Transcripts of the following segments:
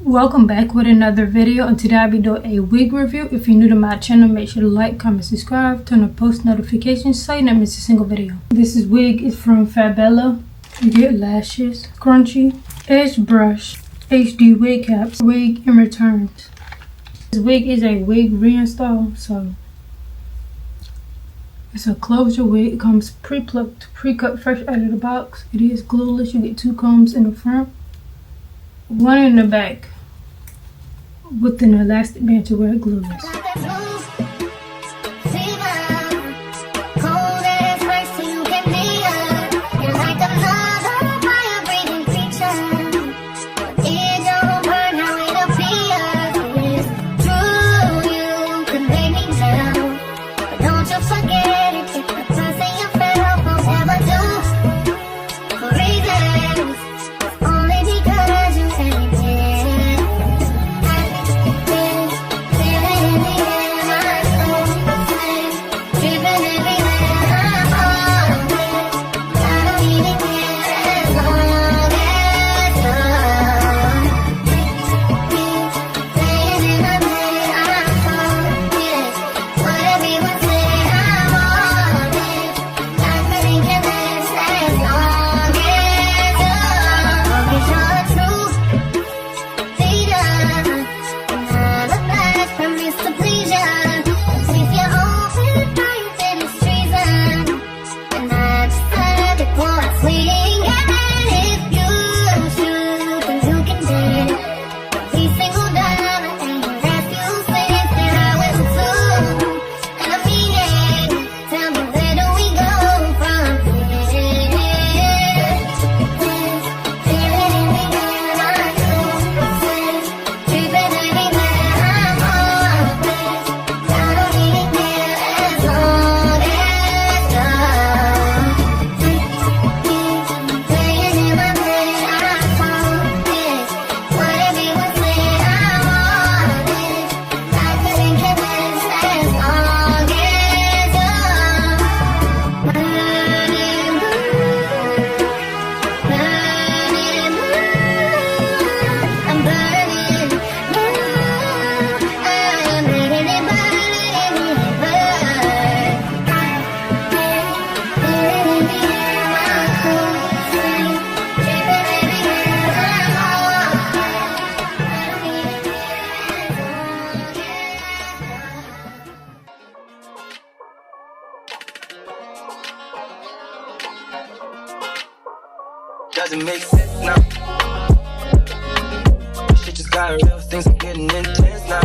Welcome back with another video, and today I'll be doing a wig review. If you're new to my channel, make sure to like, comment, subscribe, turn on post notifications so you don't miss a single video. This wig is from Fabella. You get lashes, scrunchie, edge brush, HD wig caps, wig and returns. This wig is a wig reinstall, so it's a closure wig. It comes pre-plucked, pre-cut fresh out of the box. It is glueless. You get 2 combs in the front, 1 in the back, with an elastic band to wear it glueless. Doesn't make sense now. Shit just got real, things are getting intense now.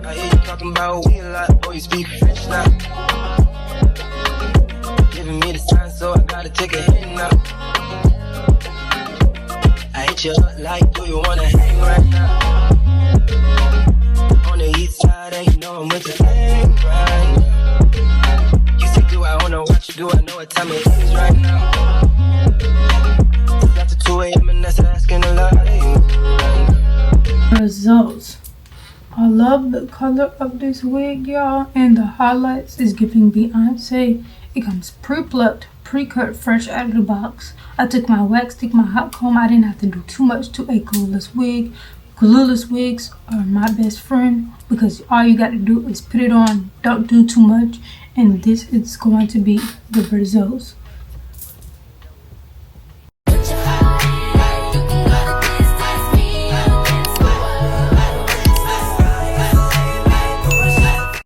I hear you talking about we a lot, boy, you speak French now. Giving me the sign, so I gotta take a hit now. I hit you up like, do you wanna hang right now? On the east side, and you know I'm with the gang right now. You say, do I wanna watch you, do I know what time it is right now? After 2 a.m. and that's asking a lot of you. Results. I love the color of this wig, y'all, and the highlights is giving Beyonce. It comes pre-plucked, pre-cut fresh out of the box. I took my wax stick, my hot comb. I didn't have to do too much to a glueless wig. Glueless wigs are my best friend because all you got to do is put it on, don't do too much, and this is going to be the results.